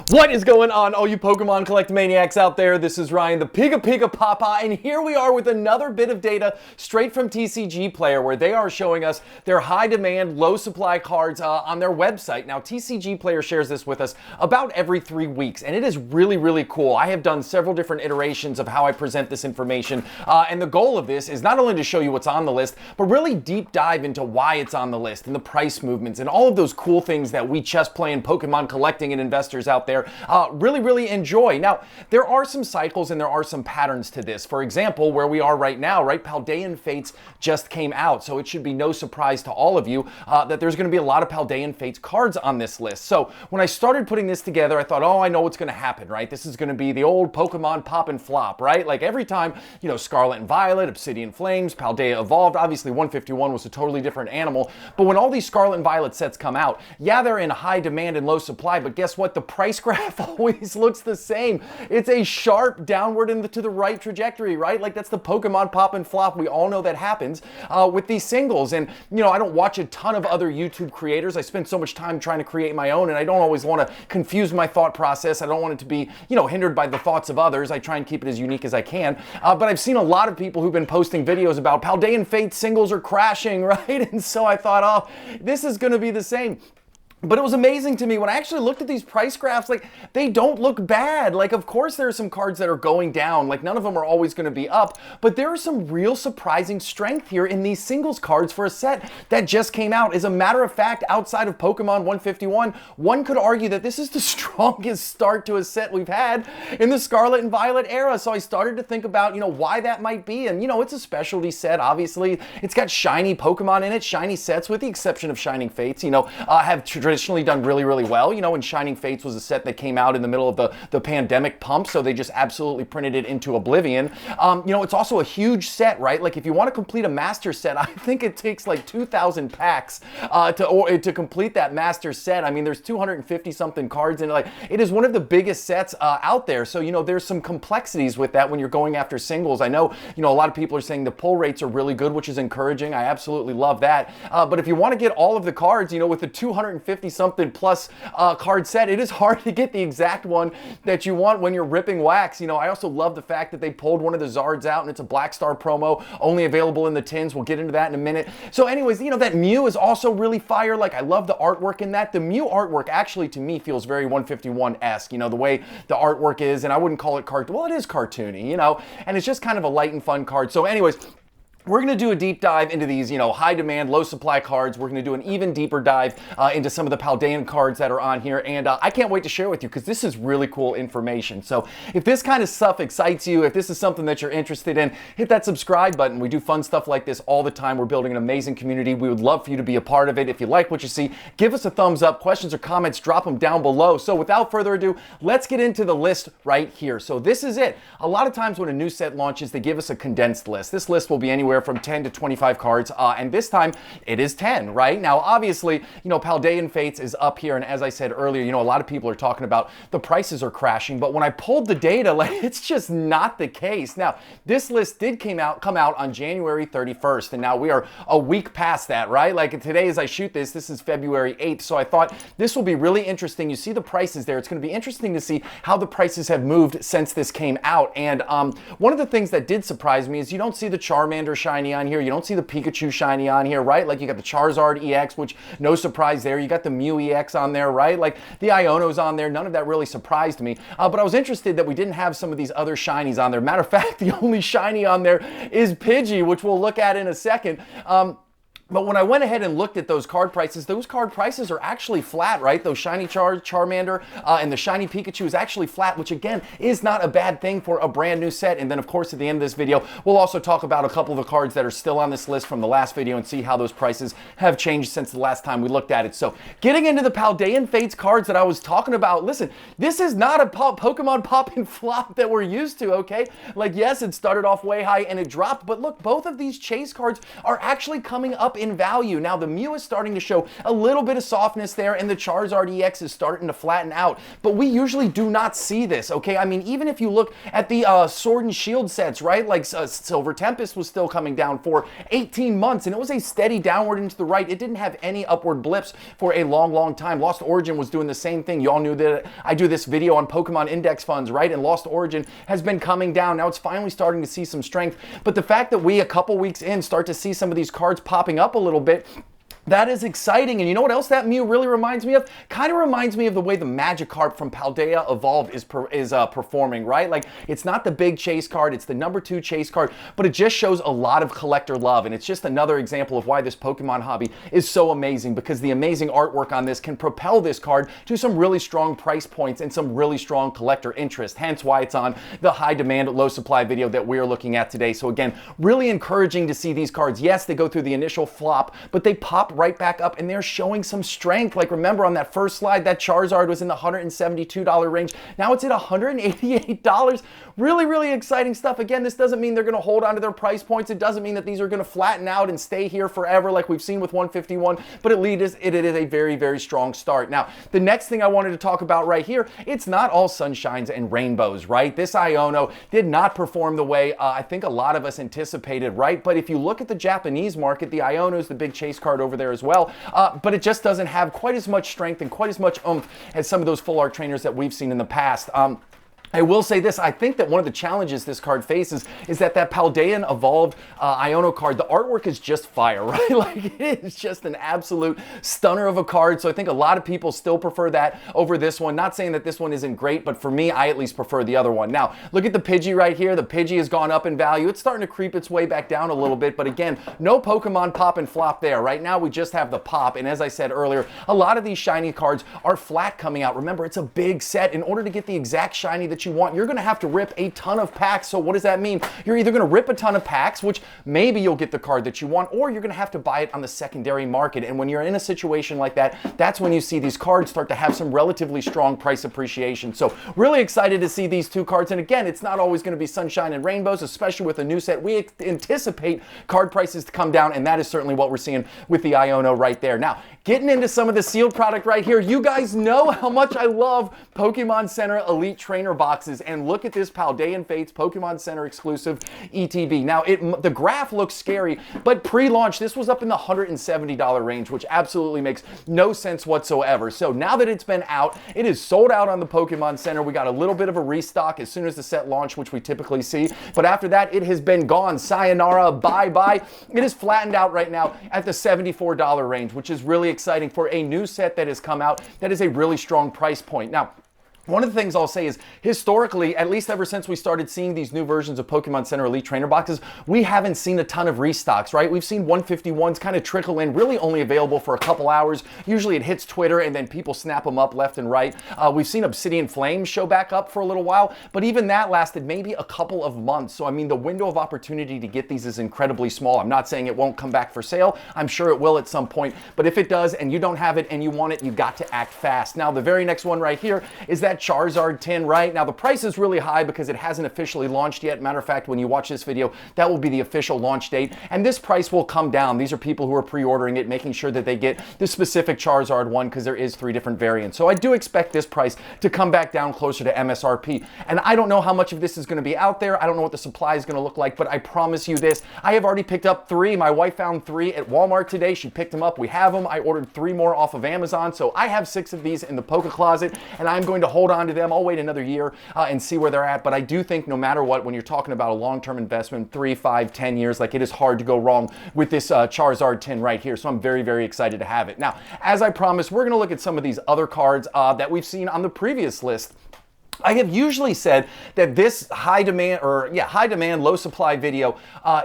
What is going on, all you Pokemon collect maniacs out there? This is Ryan, the PikaPikaPaPa, and here we are with another bit of data straight from TCG Player, where they are showing us their high demand, low supply cards on their website. Now, TCG Player shares this with us about every 3 weeks, and it is really, really cool. I have done several different iterations of how I present this information, and the goal of this is not only to show you what's on the list, but really deep dive into why it's on the list, and the price movements, and all of those cool things that we chess playing, Pokemon collecting, and investors out there really enjoy. Now, there are some cycles and there are some patterns to this. For example, where we are right now, right? Paldean Fates just came out, so it should be no surprise to all of you that there's going to be a lot of Paldean Fates cards on this list. So when I started putting this together, I thought, oh, I know what's going to happen, right? This is going to be the old Pokemon pop and flop, right? Like every time, you know, Scarlet and Violet, Obsidian Flames, Paldea Evolved, obviously 151 was a totally different animal, but when all these Scarlet and Violet sets come out, yeah, they're in high demand and low supply, but guess what? The price graph always looks the same. It's a sharp downward to the right trajectory, right? Like that's the Pokemon pop and flop. We all know that happens with these singles. And, you know, I don't watch a ton of other YouTube creators. I spend so much time trying to create my own, and I don't always want to confuse my thought process. I don't want it to be, you know, hindered by the thoughts of others. I try and keep it as unique as I can. But I've seen a lot of people who've been posting videos about Paldean Fates singles are crashing, right? And so I thought, oh, this is going to be the same. But it was amazing to me when I actually looked at these price graphs, like they don't look bad. Like, of course there are some cards that are going down, like none of them are always going to be up, but there is some real surprising strength here in these singles cards for a set that just came out. As a matter of fact, outside of Pokemon 151, one could argue that this is the strongest start to a set we've had in the Scarlet and Violet era. So I started to think about, you know, why that might be. And, you know, it's a specialty set, obviously. It's got shiny Pokemon in it. Shiny sets, with the exception of Shining Fates, you know, have traditionally done really well, you know, and Shining Fates was a set that came out in the middle of the pandemic pump, so they just absolutely printed it into oblivion. You know, it's also a huge set, right? Like if you want to complete a master set, I think it takes like 2,000 packs to complete that master set. I mean, there's 250 something cards in it. Like, it is one of the biggest sets out there. So, you know, there's some complexities with that when you're going after singles. I know, you know, a lot of people are saying the pull rates are really good, which is encouraging. I absolutely love that. But if you want to get all of the cards, you know, with the 250 something plus card set, it is hard to get the exact one that you want when you're ripping wax. You know, I also love the fact that they pulled one of the Zards out, and it's a Black Star promo, only available in the tins. We'll get into that in a minute. So anyways, you know, that Mew is also really fire. Like, I love the artwork in that. The Mew artwork actually, to me, feels very 151-esque, you know, the way the artwork is, and I wouldn't call it well, it is cartoony, you know, and it's just kind of a light and fun card. So anyways, we're going to do a deep dive into these, you know, high demand, low supply cards. We're going to do an even deeper dive into some of the Paldean cards that are on here. And I can't wait to share with you because this is really cool information. So if this kind of stuff excites you, if this is something that you're interested in, hit that subscribe button. We do fun stuff like this all the time. We're building an amazing community. We would love for you to be a part of it. If you like what you see, give us a thumbs up. Questions or comments, drop them down below. So without further ado, let's get into the list right here. So this is it. A lot of times when a new set launches, they give us a condensed list. This list will be anywhere from 10 to 25 cards, and this time it is 10, right? Now, obviously, you know, Paldean Fates is up here, and as I said earlier, you know, a lot of people are talking about the prices are crashing, but when I pulled the data, like, it's just not the case. Now, this list did come out on January 31st, and now we are a week past that, right? Like, today as I shoot this is February 8th, so I thought this will be really interesting. You see the prices there. It's going to be interesting to see how the prices have moved since this came out, and one of the things that did surprise me is you don't see the Charmander shiny on here. You don't see the Pikachu shiny on here, right? Like, you got the Charizard EX, which no surprise there. You got the Mew EX on there, right? Like, the Iono's on there. None of that really surprised me. But I was interested that we didn't have some of these other shinies on there. Matter of fact, the only shiny on there is Pidgey, which we'll look at in a second. But when I went ahead and looked at those card prices are actually flat, right? Those shiny Charmander and the shiny Pikachu is actually flat, which again is not a bad thing for a brand new set. And then of course at the end of this video, we'll also talk about a couple of the cards that are still on this list from the last video and see how those prices have changed since the last time we looked at it. So getting into the Paldean Fates cards that I was talking about, listen, this is not a Pokemon pop and flop that we're used to, okay? Like, yes, it started off way high and it dropped, but look, both of these chase cards are actually coming up in value. Now, the Mew is starting to show a little bit of softness there, and the Charizard EX is starting to flatten out, but we usually do not see this, okay? I mean, even if you look at the Sword and Shield sets, right? Like Silver Tempest was still coming down for 18 months, and it was a steady downward into the right. It didn't have any upward blips for a long, long time. Lost Origin was doing the same thing. You all knew that I do this video on Pokemon index funds, right? And Lost Origin has been coming down. Now it's finally starting to see some strength, but the fact that we a couple weeks in start to see some of these cards popping up a little bit, that is exciting. And you know what else that Mew really reminds me of? Kind of reminds me of the way the Magikarp from Paldea Evolved is performing, right? Like, it's not the big chase card, it's the number 2 chase card, but it just shows a lot of collector love. And it's just another example of why this Pokemon hobby is so amazing, because the amazing artwork on this can propel this card to some really strong price points and some really strong collector interest. Hence why it's on the high demand, low supply video that we're looking at today. So again, really encouraging to see these cards. Yes, they go through the initial flop, but they pop right back up and they're showing some strength. Like, remember on that first slide, that Charizard was in the $172 range. Now it's at $188. Really, really exciting stuff. Again, this doesn't mean they're going to hold on to their price points. It doesn't mean that these are going to flatten out and stay here forever like we've seen with 151, but at least it is a very, very strong start. Now, the next thing I wanted to talk about right here, it's not all sunshines and rainbows, right? This Iono did not perform the way I think a lot of us anticipated, right? But if you look at the Japanese market, the Iono is the big chase card over there as well, but it just doesn't have quite as much strength and quite as much oomph as some of those full art trainers that we've seen in the past. I will say this, I think that one of the challenges this card faces is that Paldean Evolved Iono card, the artwork is just fire, right? Like, it is just an absolute stunner of a card, so I think a lot of people still prefer that over this one. Not saying that this one isn't great, but for me, I at least prefer the other one. Now, look at the Pidgey right here. The Pidgey has gone up in value. It's starting to creep its way back down a little bit, but again, no Pokemon pop and flop there. Right now, we just have the pop, and as I said earlier, a lot of these shiny cards are flat coming out. Remember, it's a big set. In order to get the exact shiny that you want, you're going to have to rip a ton of packs. So what does that mean? You're either going to rip a ton of packs, which maybe you'll get the card that you want, or you're going to have to buy it on the secondary market. And when you're in a situation like that, that's when you see these cards start to have some relatively strong price appreciation. So really excited to see these two cards. And again, it's not always going to be sunshine and rainbows, especially with a new set. We anticipate card prices to come down, and that is certainly what we're seeing with the Iono right there. Now, getting into some of the sealed product right here, you guys know how much I love Pokemon Center Elite Trainer boxes, and look at this Paldean Fates Pokemon Center exclusive ETB. Now, the graph looks scary, but pre-launch, this was up in the $170 range, which absolutely makes no sense whatsoever. So now that it's been out, it is sold out on the Pokemon Center. We got a little bit of a restock as soon as the set launched, which we typically see, but after that, it has been gone. Sayonara, bye-bye. It is flattened out right now at the $74 range, which is really exciting for a new set that has come out that is a really strong price point. Now, one of the things I'll say is, historically, at least ever since we started seeing these new versions of Pokemon Center Elite Trainer boxes, we haven't seen a ton of restocks, right? We've seen 151s kind of trickle in, really only available for a couple hours. Usually it hits Twitter and then people snap them up left and right. We've seen Obsidian Flames show back up for a little while, but even that lasted maybe a couple of months. So, I mean, the window of opportunity to get these is incredibly small. I'm not saying it won't come back for sale. I'm sure it will at some point, but if it does and you don't have it and you want it, you got to act fast. Now, the very next one right here is that Charizard tin, right? Now, the price is really high because it hasn't officially launched yet. Matter of fact, when you watch this video, that will be the official launch date, and this price will come down. These are people who are pre-ordering it, making sure that they get the specific Charizard one, because there is 3 different variants. So I do expect this price to come back down closer to MSRP, and I don't know how much of this is going to be out there. I don't know what the supply is going to look like, but I promise you this, I have already picked up 3. My wife found 3 at Walmart today. She picked them up. We have them. I ordered 3 more off of Amazon, so I have 6 of these in the Poke Closet, and I'm going to hold on to them. I'll wait another year and see where they're at, but I do think no matter what, when you're talking about a long-term investment, 3, 5, 10 years, like, it is hard to go wrong with this Charizard tin right here, so I'm very, very excited to have it. Now, as I promised, we're going to look at some of these other cards that we've seen on the previous list. I have usually said that this high demand, low supply video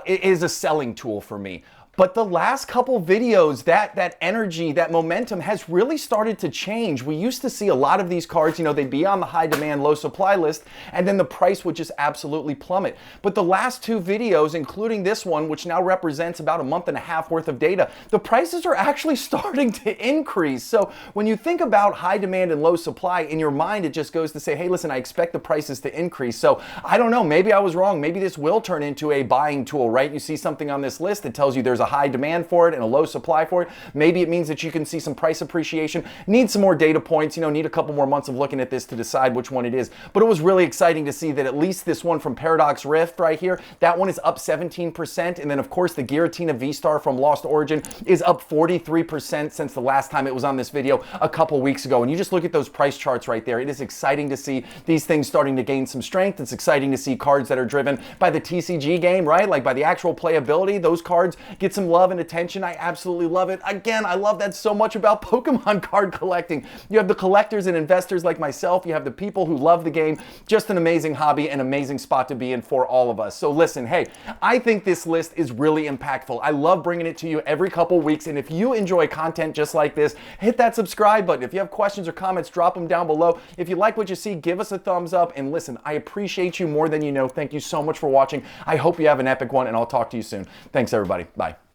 is a selling tool for me. But the last couple videos, that energy, that momentum has really started to change. We used to see a lot of these cards, you know, they'd be on the high demand, low supply list, and then the price would just absolutely plummet. But the last 2 videos, including this one, which now represents about a month and a half worth of data, the prices are actually starting to increase. So when you think about high demand and low supply, in your mind, it just goes to say, hey, listen, I expect the prices to increase. So I don't know, maybe I was wrong. Maybe this will turn into a buying tool, right? You see something on this list that tells you there's a high demand for it and a low supply for it. Maybe it means that you can see some price appreciation. Need some more data points, you know, need a couple more months of looking at this to decide which one it is. But it was really exciting to see that at least this one from Paradox Rift right here, that one is up 17%. And then of course the Giratina V-Star from Lost Origin is up 43% since the last time it was on this video a couple weeks ago. And you just look at those price charts right there. It is exciting to see these things starting to gain some strength. It's exciting to see cards that are driven by the TCG game, right? Like by the actual playability. Those cards get some love and attention. I absolutely love it. Again, I love that so much about Pokemon card collecting. You have the collectors and investors like myself. You have the people who love the game. Just an amazing hobby, an amazing spot to be in for all of us. So listen, hey, I think this list is really impactful. I love bringing it to you every couple weeks. And if you enjoy content just like this, hit that subscribe button. If you have questions or comments, drop them down below. If you like what you see, give us a thumbs up. And listen, I appreciate you more than you know. Thank you so much for watching. I hope you have an epic one, and I'll talk to you soon. Thanks, everybody. Bye.